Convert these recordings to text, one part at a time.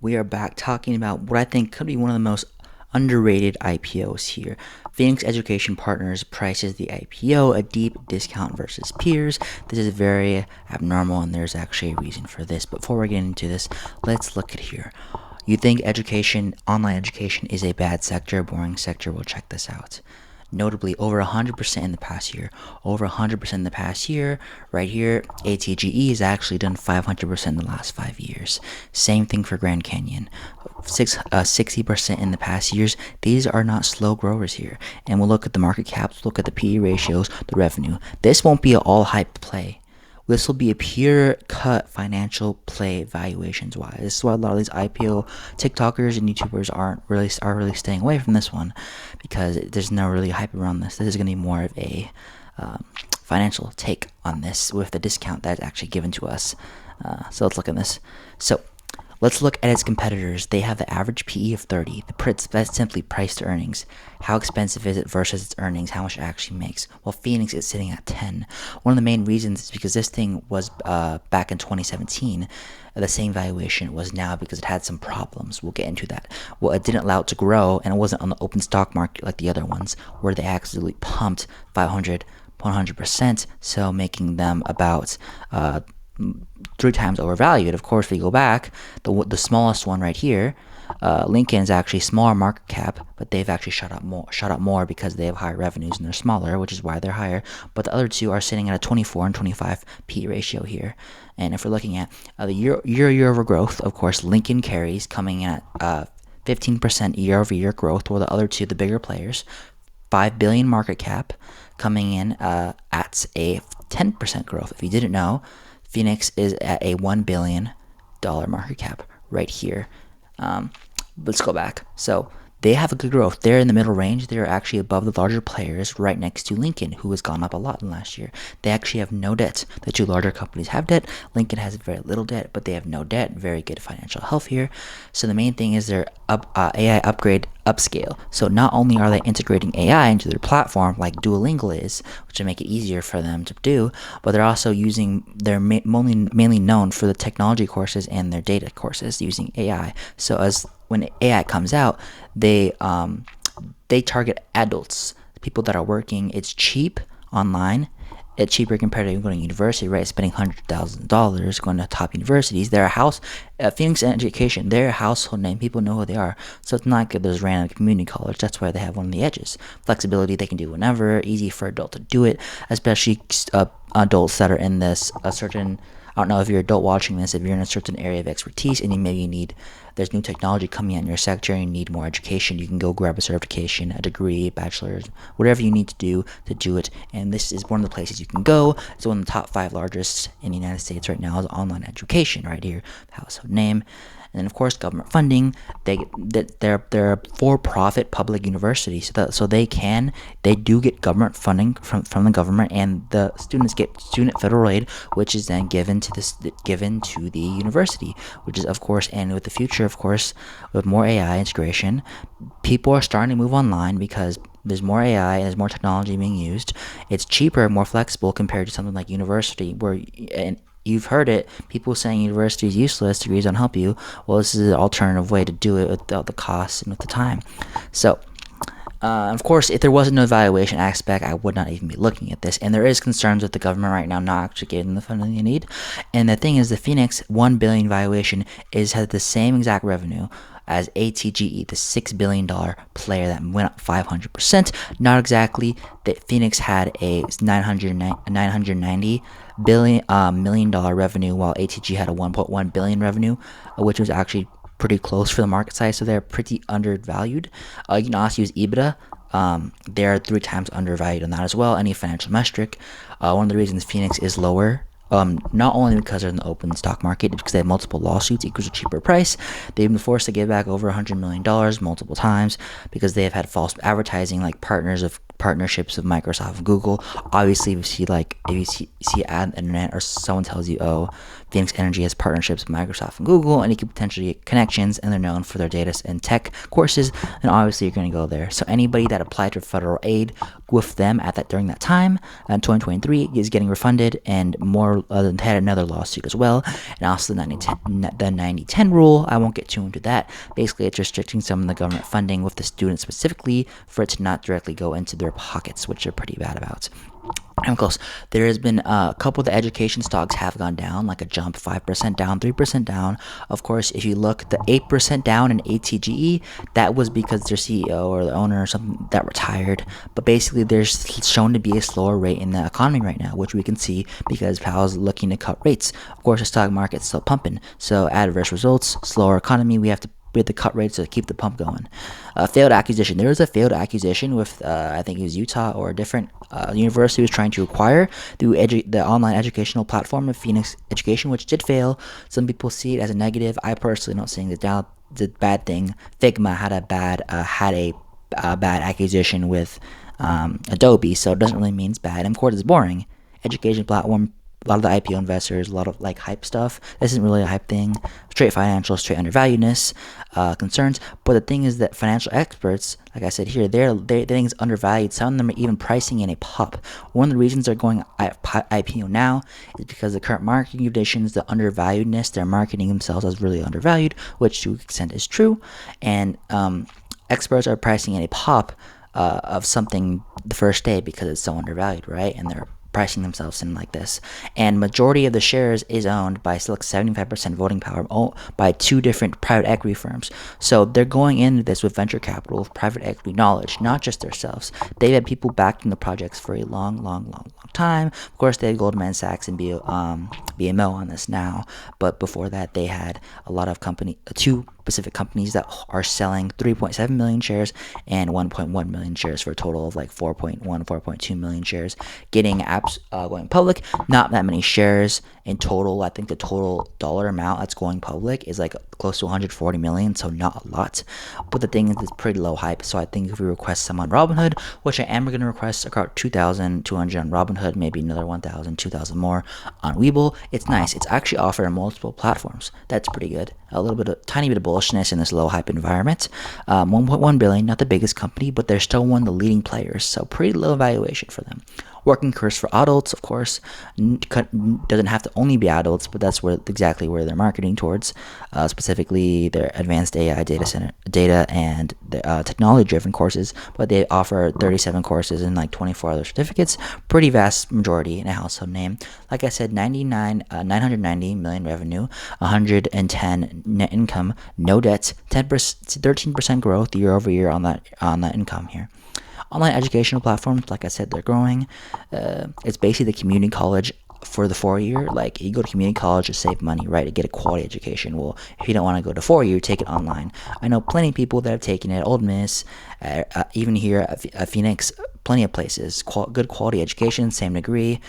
we are back talking about what I think could be one of the most underrated IPOs here. Phoenix Education Partners prices the IPO a deep discount versus peers. This is very abnormal, and there's actually a reason for this. Before we get into this, let's look at here. You think education, online education, is a bad sector, boring sector? Well, check this out. Notably, over 100% in the past year. Over 100% in the past year. Right here, ATGE has actually done 500% in the last 5 years. Same thing for Grand Canyon. 60% in the past years. These are not slow growers here. And we'll look at the market caps, look at the PE ratios, the revenue. This won't be an all hype play. This will be a pure cut financial play valuations wise. This is why a lot of these IPO TikTokers and YouTubers are really staying away from this one, because there's no really hype around this. This is going to be more of a financial take on this with the discount that's actually given to us. So let's look at this. So let's look at its competitors. They have the average PE of 30. That's simply price to earnings. How expensive is it versus its earnings? How much it actually makes? Well, Phoenix is sitting at 10. One of the main reasons is because this thing was back in 2017. The same valuation it was now because it had some problems. We'll get into that. Well, it didn't allow it to grow, and it wasn't on the open stock market like the other ones, where they absolutely pumped 100%, so making them about 3 times overvalued. Of course, if we go back, the smallest one right here, Lincoln is actually smaller market cap, but they've actually shot up more because they have higher revenues and they're smaller, which is why they're higher. But the other two are sitting at a 24 and 25 P ratio here. And if we're looking at the year over growth, of course, Lincoln carries coming in at 15% year over year growth, while the other two, the bigger players, 5 billion market cap, coming in at a 10% growth. If you didn't know, Phoenix is at a $1 billion market cap right here. Let's go back. So they have a good growth. They're in the middle range. They're actually above the larger players right next to Lincoln, who has gone up a lot in last year. They actually have no debt. The two larger companies have debt. Lincoln has very little debt, but they have no debt. Very good financial health here. So the main thing is their AI upscale. So not only are they integrating AI into their platform like Duolingo is, which will make it easier for them to do, but they're also they're mainly known for the technology courses and their data courses using AI. So when AI comes out, they target adults, people that are working. It's cheap online. It's cheaper compared to going to university, right? Spending $100,000 going to top universities. They're Phoenix Education, they're a household name. People know who they are. So it's not like there's random community college. That's why they have one of the edges. Flexibility, they can do whenever. Easy for adult to do it, especially adults that are in this certain. I don't know if you're an adult watching this, if you're in a certain area of expertise and there's new technology coming out in your sector and you need more education, you can go grab a certification, a degree, bachelor's, whatever you need to do it. And this is one of the places you can go. It's one of the top 5 largest in the United States right now is online education right here, household name. And then, of course, government funding. They're a for-profit public university, so they do get government funding from the government, and the students get student federal aid, which is then given to the university, which is, of course, and with the future, of course, with more AI integration, people are starting to move online because there's more AI and there's more technology being used. It's cheaper, more flexible compared to something like university, and you've heard it, people saying university is useless, degrees don't help you. Well, this is an alternative way to do it without the cost and with the time. So, of course, if there wasn't no valuation aspect, I would not even be looking at this. And there is concerns with the government right now not actually giving the funding they need. And the thing is, the Phoenix $1 billion valuation has the same exact revenue as ATGE, the $6 billion player that went up 500%. Not exactly. That Phoenix had a $990 million revenue, while ATG had a $1.1 billion revenue, which was actually pretty close for the market size. So they're pretty undervalued. You can also use EBITDA. They're 3 times undervalued on that as well. Any financial metric. One of the reasons Phoenix is lower, not only because they're in the open stock market, because they have multiple lawsuits equals a cheaper price. They've been forced to give back over $100 million multiple times because they have had false advertising, like partners partnerships with Microsoft and Google. Obviously, if you see ad on the internet or someone tells you, oh, Phoenix Energy has partnerships with Microsoft and Google, and you could potentially get connections, and they're known for their data and tech courses, then obviously you're going to go there. So anybody that applied for federal aid with them during that time in 2023 is getting refunded, and more had another lawsuit as well. And also the 90-10 rule, I won't get too into that. Basically, it's restricting some of the government funding with the students specifically for it to not directly go into their pockets, which they're pretty bad about. I'm close. There has been a couple of the education stocks have gone down, like a jump, 5% down, 3% down. Of course, if you look, the 8% down in ATGE, that was because their CEO or the owner or something that retired. But basically, there's shown to be a slower rate in the economy right now, which we can see because Powell's looking to cut rates. Of course, the stock market's still pumping. So adverse results, slower economy, we have to cut rates to keep the pump going. Failed acquisition. There was a failed acquisition with, I think it was Utah or a different university was trying to acquire the online educational platform of Phoenix Education, which did fail. Some people see it as a negative. I personally don't see it as a bad thing. Figma had a bad acquisition with Adobe, so it doesn't really mean it's bad. And of course, it's boring. Education platform, a lot of the IPO investors, a lot of like hype stuff. This isn't really a hype thing. Straight financial, straight undervaluedness concerns. But the thing is that financial experts, like I said here, they think it's undervalued. Some of them are even pricing in a pop. One of the reasons they're going IPO now is because the current market conditions, the undervaluedness, they're marketing themselves as really undervalued, which to an extent is true. And experts are pricing in a pop of something the first day because it's so undervalued, right? And they're pricing themselves in like this. And majority of the shares is owned by select 75% voting power by two different private equity firms. So they're going into this with venture capital, with private equity knowledge, not just themselves. They've had people backing the projects for a long time. Of course, they had Goldman Sachs and BMO on this now, but before that, they had a lot of two specific companies that are selling 3.7 million shares and 1.1 million shares for a total of like 4.2 million shares getting apps going public. Not that many shares in total. I think the total dollar amount that's going public is like close to 140 million, so not a lot. But the thing is, it's pretty low hype. So I think if we request some on Robinhood, which I am going to request about 2,200 on Robinhood, maybe another 1,000, 2,000 more on Webull, it's nice. It's actually offered on multiple platforms. That's pretty good. A little bit of tiny bit of bullishness in this low hype environment. 1.1 billion, not the biggest company, but they're still one of the leading players, so pretty low valuation for them. Working course for adults, of course, doesn't have to only be adults, but that's exactly where they're marketing towards. Specifically, their advanced AI data and technology-driven courses. But they offer 37 courses and like 24 other certificates. Pretty vast majority in a household name. Like I said, 990 million revenue, 110 net income, no debts, 13% growth year over year on that income here. Online educational platforms, like I said, they're growing. It's basically the community college for the 4-year. Like, you go to community college to save money, right, to get a quality education. Well, if you don't want to go to 4-year, take it online. I know plenty of people that have taken it. Ole Miss, even here at Phoenix, plenty of places. Good quality education, same degree.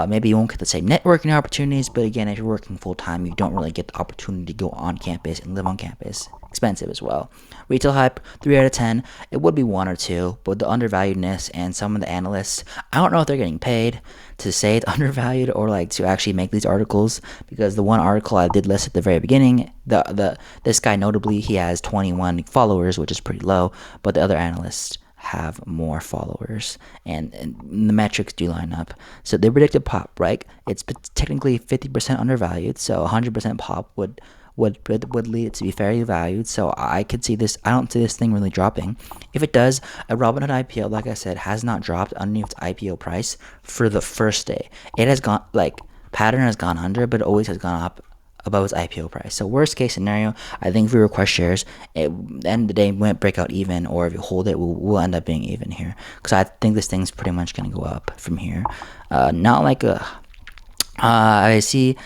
Maybe you won't get the same networking opportunities, but again, if you're working full-time, you don't really get the opportunity to go on campus and live on campus. Expensive as well. Retail hype, 3 out of 10. It would be 1 or 2, but the undervaluedness and some of the analysts, I don't know if they're getting paid to say it's undervalued or like to actually make these articles, because the one article I did list at the very beginning, this guy notably, he has 21 followers, which is pretty low, but the other analysts have more followers, and the metrics do line up. So they predicted pop, right? It's technically 50% undervalued, so 100% pop would lead it to be fairly valued. So I could see this. I don't see this thing really dropping. If it does, a Robinhood IPO, like I said, has not dropped underneath its IPO price for the first day. It has gone, like, pattern has gone under, but it always has gone up above its IPO price. So worst case scenario, I think if we request shares, at the end of the day, we might break out even, or if you hold it, we'll end up being even here. Because I think this thing's pretty much going to go up from here. Not like I see.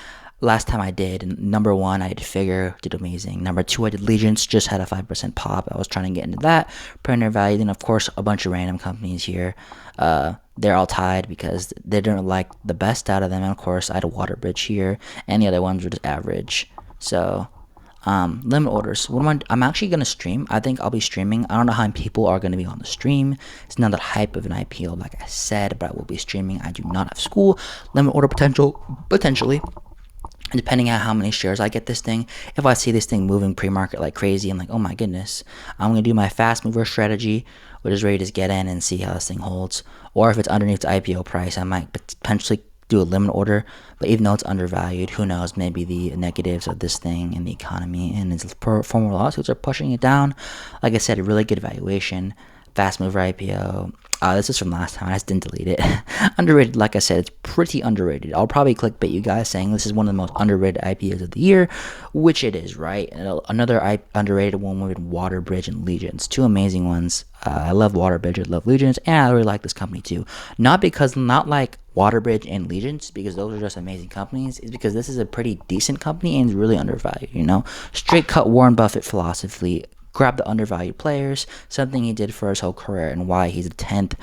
Last time I did, number 1, I did Figure, did amazing. Number 2, I did Legions, just had a 5% pop. I was trying to get into that. Printer value, then of course a bunch of random companies here. They're all tied because they didn't like the best out of them. And of course, I had a Waterbridge here, and the other ones were just average. So Limit orders. I'm actually gonna stream. I think I'll be streaming. I don't know how many people are gonna be on the stream. It's not that hype of an IPO, like I said, but I will be streaming. I do not have school. Limit order potentially. Depending on how many shares I get this thing, if I see this thing moving pre-market like crazy, I'm like, oh my goodness, I'm gonna do my fast mover strategy, which is ready to get in and see how this thing holds. Or if it's underneath the IPO price, I might potentially do a limit order. But even though it's undervalued, who knows? Maybe the negatives of this thing and the economy and its former lawsuits are pushing it down. Like I said, a really good valuation, fast mover IPO. This is from last time. I just didn't delete it. Underrated, like I said, it's pretty underrated. I'll probably clickbait you guys saying this is one of the most underrated IPOs of the year, which it is, right? And another underrated one would be Waterbridge and Legions. Two amazing ones. I love Waterbridge, I love Legions, and I really like this company too. Not like Waterbridge and Legions, because those are just amazing companies. It's because this is a pretty decent company and is really undervalued, you know? Straight cut Warren Buffett philosophy. Grab the undervalued players, something he did for his whole career, and why he's the 10th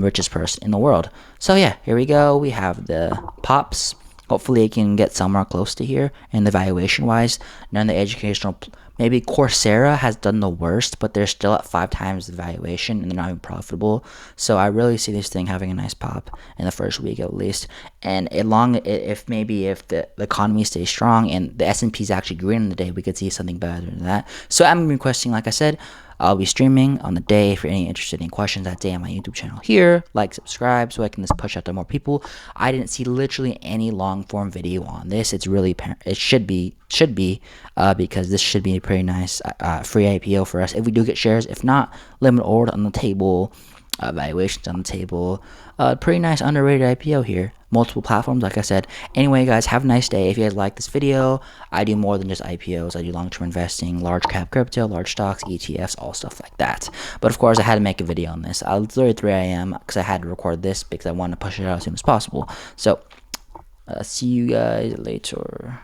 richest person in the world. So yeah, here we go. We have the pops. Hopefully it can get somewhere close to here. And the valuation wise, none of the educational, maybe Coursera has done the worst, but they're still at 5 times the valuation and they're not even profitable. So I really see this thing having a nice pop in the first week at least. And if the economy stays strong and the S&P is actually green on the day, we could see something better than that. So I'm requesting, like I said, I'll be streaming on the day. If you're any interested in questions that day on my YouTube channel here, like, subscribe so I can just push out to more people. I didn't see literally any long form video on this. It's really, it should be because this should be a pretty nice free IPO for us if we do get shares. If not, limit order on the table. Valuations on the table. Pretty nice underrated IPO here. Multiple platforms, like I said. Anyway, guys, have a nice day. If you guys like this video, I do more than just IPOs. I do long-term investing, large cap crypto, large stocks, ETFs, all stuff like that. But of course, I had to make a video on this. It's literally 3 a.m. because I had to record this because I wanted to push it out as soon as possible. So, see you guys later.